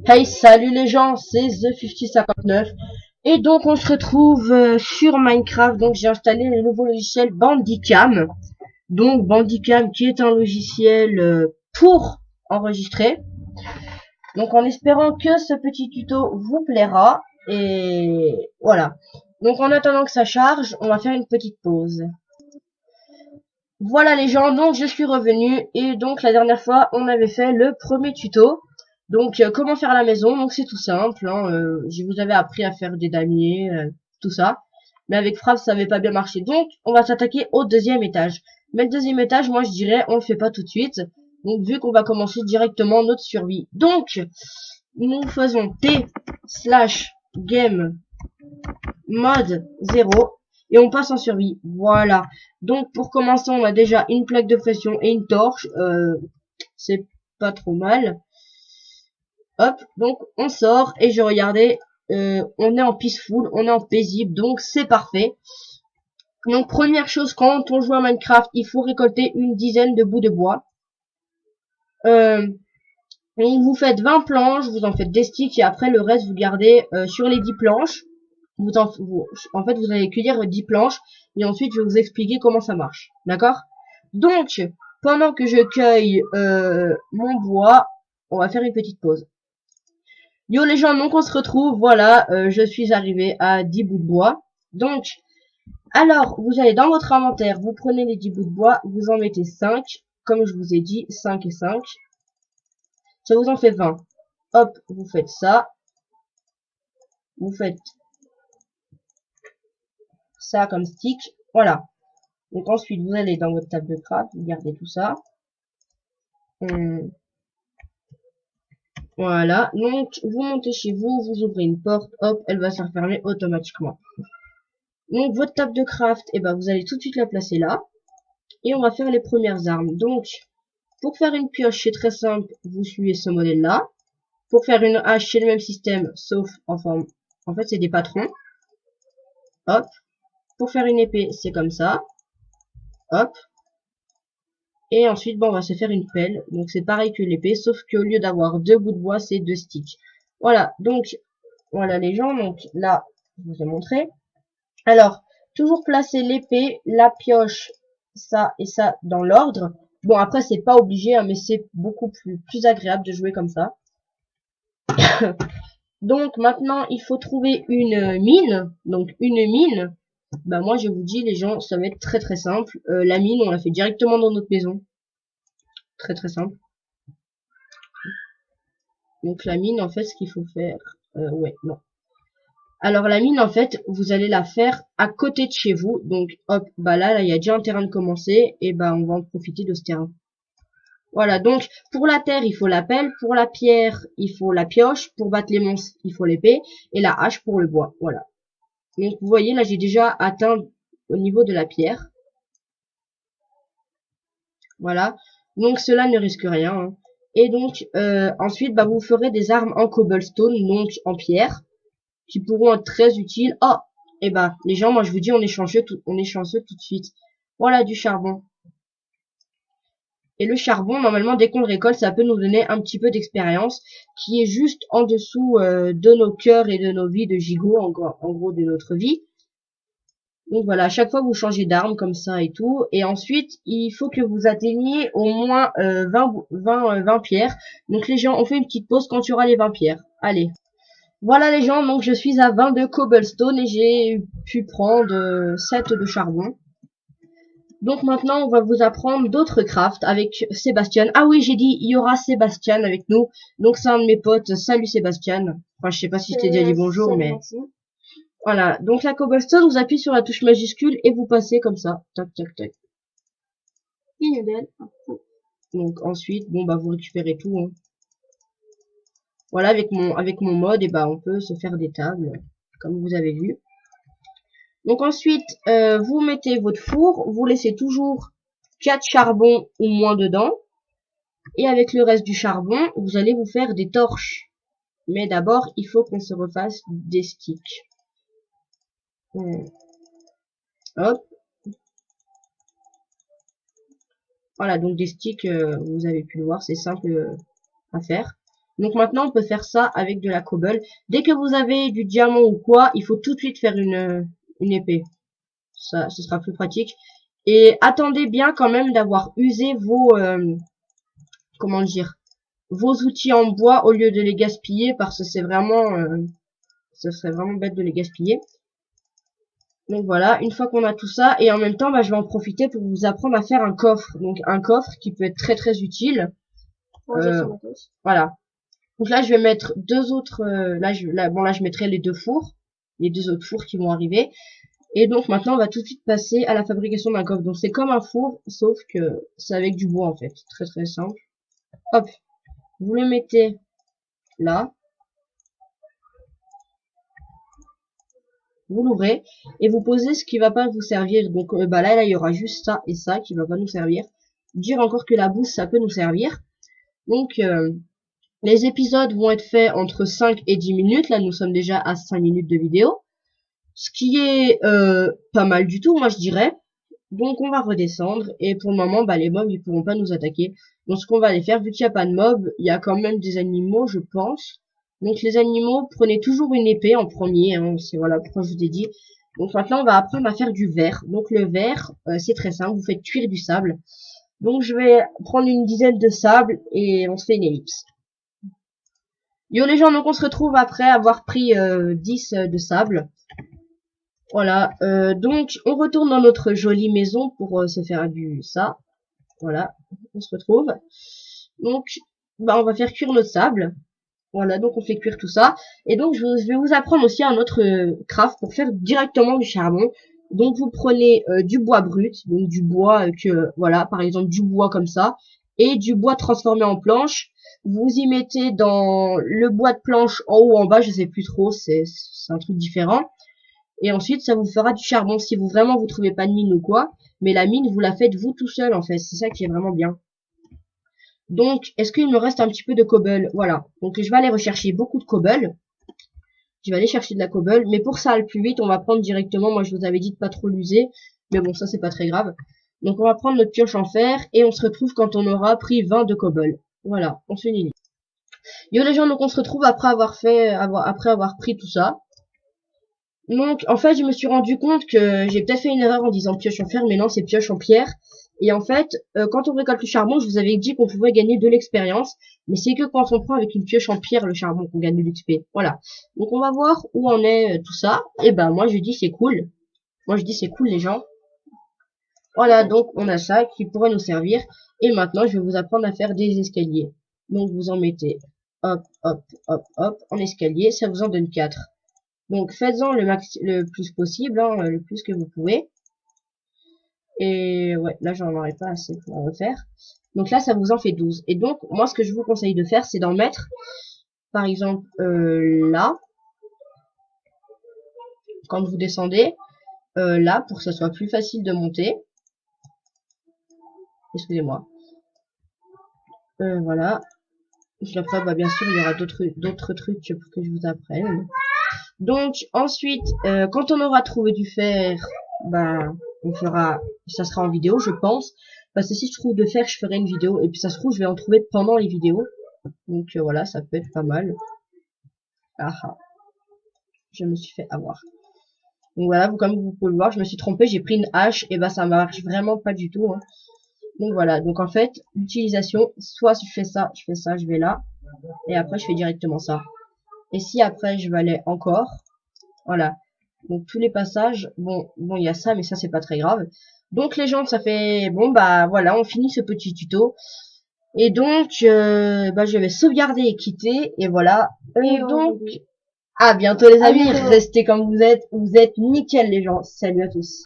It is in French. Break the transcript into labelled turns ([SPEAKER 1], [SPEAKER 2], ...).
[SPEAKER 1] Hey, salut les gens, c'est The5059 et donc on se retrouve sur Minecraft. Donc j'ai installé le nouveau logiciel Bandicam. Donc Bandicam qui est un logiciel pour enregistrer. Donc en espérant que ce petit tuto vous plaira et voilà. Donc en attendant que ça charge, on va faire une petite pause. Voilà les gens, donc je suis revenu et donc la dernière fois on avait fait le premier tuto. Donc comment faire à la maison, donc c'est tout simple, hein, je vous avais appris à faire des damiers, tout ça. Mais avec Frappe ça n'avait pas bien marché. Donc on va s'attaquer au deuxième étage. Mais le deuxième étage, moi je dirais on le fait pas tout de suite. Donc vu qu'on va commencer directement notre survie. Donc nous faisons T slash game mode 0 et on passe en survie. Voilà. Donc pour commencer, on a déjà une plaque de pression et une torche. C'est pas trop mal. Hop, donc on sort et je regardais. On est en peaceful, on est en paisible, donc c'est parfait. Donc première chose, quand on joue à Minecraft, il faut récolter une dizaine de bouts de bois. Donc vous faites 20 planches, vous en faites des sticks et après le reste vous gardez sur les 10 planches. En fait, vous allez cueillir 10 planches et ensuite je vais vous expliquer comment ça marche. D'accord? Donc, pendant que je cueille mon bois, on va faire une petite pause. Yo les gens, donc on se retrouve, voilà, je suis arrivé à 10 bouts de bois. Donc, alors, vous allez dans votre inventaire, vous prenez les 10 bouts de bois, vous en mettez 5, comme je vous ai dit, 5 et 5. Ça vous en fait 20. Hop, vous faites ça. Vous faites ça comme stick. Voilà. Donc ensuite, vous allez dans votre table de craft, vous gardez tout ça. Voilà. Donc, vous montez chez vous, vous ouvrez une porte, hop, elle va se refermer automatiquement. Donc, votre table de craft, et ben, vous allez tout de suite la placer là. Et on va faire les premières armes. Donc, pour faire une pioche, c'est très simple, vous suivez ce modèle-là. Pour faire une hache, c'est le même système, sauf en forme. En fait, c'est des patrons. Hop. Pour faire une épée, c'est comme ça. Hop. Et ensuite, bon, on va se faire une pelle. Donc, c'est pareil que l'épée, sauf qu'au lieu d'avoir deux bouts de bois, c'est deux sticks. Voilà. Donc, voilà les gens. Donc, là, je vous ai montré. Alors, toujours placer l'épée, la pioche, ça et ça dans l'ordre. Bon, après, c'est pas obligé, hein, mais c'est beaucoup plus agréable de jouer comme ça. Donc, maintenant, il faut trouver une mine. Donc, une mine. Bah, moi, je vous dis, les gens, ça va être très très simple. La mine, on la fait directement dans notre maison. Très très simple. Donc, la mine, en fait, ce qu'il faut faire... ouais, non. Alors, la mine, en fait, vous allez la faire à côté de chez vous. Donc, hop, bah là, il y a déjà un terrain de commencer. Et bah, on va en profiter de ce terrain. Voilà, donc, pour la terre, il faut la pelle. Pour la pierre, il faut la pioche. Pour battre les monstres, il faut l'épée. Et la hache pour le bois. Voilà. Donc, vous voyez, là, j'ai déjà atteint au niveau de la pierre. Voilà. Donc, cela ne risque rien, hein. Et donc, ensuite, bah, vous ferez des armes en cobblestone, donc en pierre, qui pourront être très utiles. Oh, et bah, les gens, moi, je vous dis, on est chanceux tout de suite. Voilà, du charbon. Et le charbon, normalement, dès qu'on le récolte, ça peut nous donner un petit peu d'expérience, qui est juste en dessous de nos cœurs et de nos vies de gigot, en gros de notre vie. Donc voilà, à chaque fois vous changez d'arme comme ça et tout. Et ensuite, il faut que vous atteigniez au moins 20 pierres. Donc les gens, on fait une petite pause quand il y aura les 20 pierres. Allez. Voilà les gens, donc je suis à 22 cobblestone et j'ai pu prendre 7 de charbon. Donc maintenant, on va vous apprendre d'autres crafts avec Sébastien. Ah oui, j'ai dit, il y aura Sébastien avec nous. Donc c'est un de mes potes. Salut Sébastien. Enfin, je sais pas si je t'ai déjà dit bonjour, mais... Voilà, donc la cobblestone, vous appuyez sur la touche majuscule et vous passez comme ça. Tac, tac, tac. Donc ensuite, bon bah vous récupérez tout, hein. Voilà, avec mon mode, et bah on peut se faire des tables, comme vous avez vu. Donc ensuite, vous mettez votre four, vous laissez toujours 4 charbons ou moins dedans. Et avec le reste du charbon, vous allez vous faire des torches. Mais d'abord, il faut qu'on se refasse des sticks. Hop. Voilà, donc des sticks, vous avez pu le voir, c'est simple à faire. Donc maintenant, on peut faire ça avec de la cobble. Dès que vous avez du diamant ou quoi, il faut tout de suite faire une épée. Ça, ce sera plus pratique. Et attendez bien quand même d'avoir usé vos, comment dire, vos outils en bois au lieu de les gaspiller parce que c'est vraiment, ce serait vraiment bête de les gaspiller. Donc voilà, une fois qu'on a tout ça, et en même temps, bah, je vais en profiter pour vous apprendre à faire un coffre. Donc un coffre qui peut être très très utile. Voilà. Donc là, je vais mettre deux autres. Là, je mettrai les deux fours, les deux autres fours qui vont arriver. Et donc maintenant, on va tout de suite passer à la fabrication d'un coffre. Donc c'est comme un four, sauf que c'est avec du bois en fait. Très très simple. Hop, vous le mettez là, vous l'ouvrez et vous posez ce qui va pas vous servir. Donc là, il y aura juste ça et ça qui va pas nous servir. Dire encore que la bouse, ça peut nous servir. Donc les épisodes vont être faits entre 5 et 10 minutes. Là, nous sommes déjà à 5 minutes de vidéo. Ce qui est pas mal du tout, moi je dirais. Donc on va redescendre. Et pour le moment, bah, les mobs, ils pourront pas nous attaquer. Donc ce qu'on va aller faire, vu qu'il n'y a pas de mobs, il y a quand même des animaux, je pense. Donc les animaux, prenez toujours une épée en premier. Hein, c'est voilà pourquoi je vous ai dit. Donc maintenant, on va apprendre à faire du verre. Donc le verre, c'est très simple. Vous faites cuire du sable. Donc je vais prendre une dizaine de sable et on se fait une ellipse. Yo les gens, donc on se retrouve après avoir pris 10 de sable. Voilà, donc on retourne dans notre jolie maison pour se faire du ça. Voilà, on se retrouve. Donc, bah on va faire cuire notre sable. Voilà, donc on fait cuire tout ça. Et donc je vais vous apprendre aussi un autre craft pour faire directement du charbon. Donc vous prenez du bois brut, donc du bois voilà, par exemple du bois comme ça, et du bois transformé en planche. Vous y mettez dans le bois de planche en haut ou en bas, je sais plus trop, c'est un truc différent. Et ensuite, ça vous fera du charbon si vous vraiment vous trouvez pas de mine ou quoi. Mais la mine, vous la faites vous tout seul en fait. C'est ça qui est vraiment bien. Donc, est-ce qu'il me reste un petit peu de cobble? Voilà. Donc, je vais aller rechercher beaucoup de cobble. Je vais aller chercher de la cobble. Mais pour ça, le plus vite, on va prendre directement. Moi, je vous avais dit de pas trop l'user. Mais bon, ça, c'est pas très grave. Donc, on va prendre notre pioche en fer. Et on se retrouve quand on aura pris 20 de cobble. Voilà. On se fait une idée. Yo les gens, donc on se retrouve après avoir pris tout ça. Donc, en fait, je me suis rendu compte que j'ai peut-être fait une erreur en disant pioche en fer, mais non, c'est pioche en pierre. Et en fait, quand on récolte le charbon, je vous avais dit qu'on pouvait gagner de l'expérience, mais c'est que quand on prend avec une pioche en pierre le charbon qu'on gagne de l'XP. Voilà. Donc, on va voir où en est tout ça. Et ben, moi, je dis c'est cool. Moi, je dis c'est cool, les gens. Voilà, donc on a ça qui pourrait nous servir. Et maintenant, je vais vous apprendre à faire des escaliers. Donc, vous en mettez hop, hop, hop, hop, en escalier. Ça vous en donne 4. Donc faites-en le plus possible, hein, le plus que vous pouvez. Et ouais, là j'en aurai pas assez pour en refaire. Donc là ça vous en fait 12. Et donc moi ce que je vous conseille de faire c'est d'en mettre par exemple là, quand vous descendez, là pour que ça soit plus facile de monter. Excusez-moi. Voilà. Puis après bah, bien sûr il y aura d'autres trucs pour que je vous apprenne. Donc ensuite, quand on aura trouvé du fer, ben ça sera en vidéo, je pense. Parce que si je trouve de fer, je ferai une vidéo. Et puis ça se trouve, je vais en trouver pendant les vidéos. Donc voilà, ça peut être pas mal. Ah ah, je me suis fait avoir. Donc voilà, comme vous pouvez le voir, je me suis trompée, j'ai pris une hache, et ben ça marche vraiment pas du tout. Hein. Donc voilà, donc en fait, l'utilisation, soit je fais ça, je vais là, et après je fais directement ça. Et si après je vais aller encore, voilà. Donc tous les passages, bon, il y a ça, mais ça c'est pas très grave. Donc les gens, ça fait, bon bah voilà, on finit ce petit tuto. Et donc, bah je vais sauvegarder et quitter, et voilà. Et donc, à bientôt les amis, restez comme vous êtes nickel les gens. Salut à tous.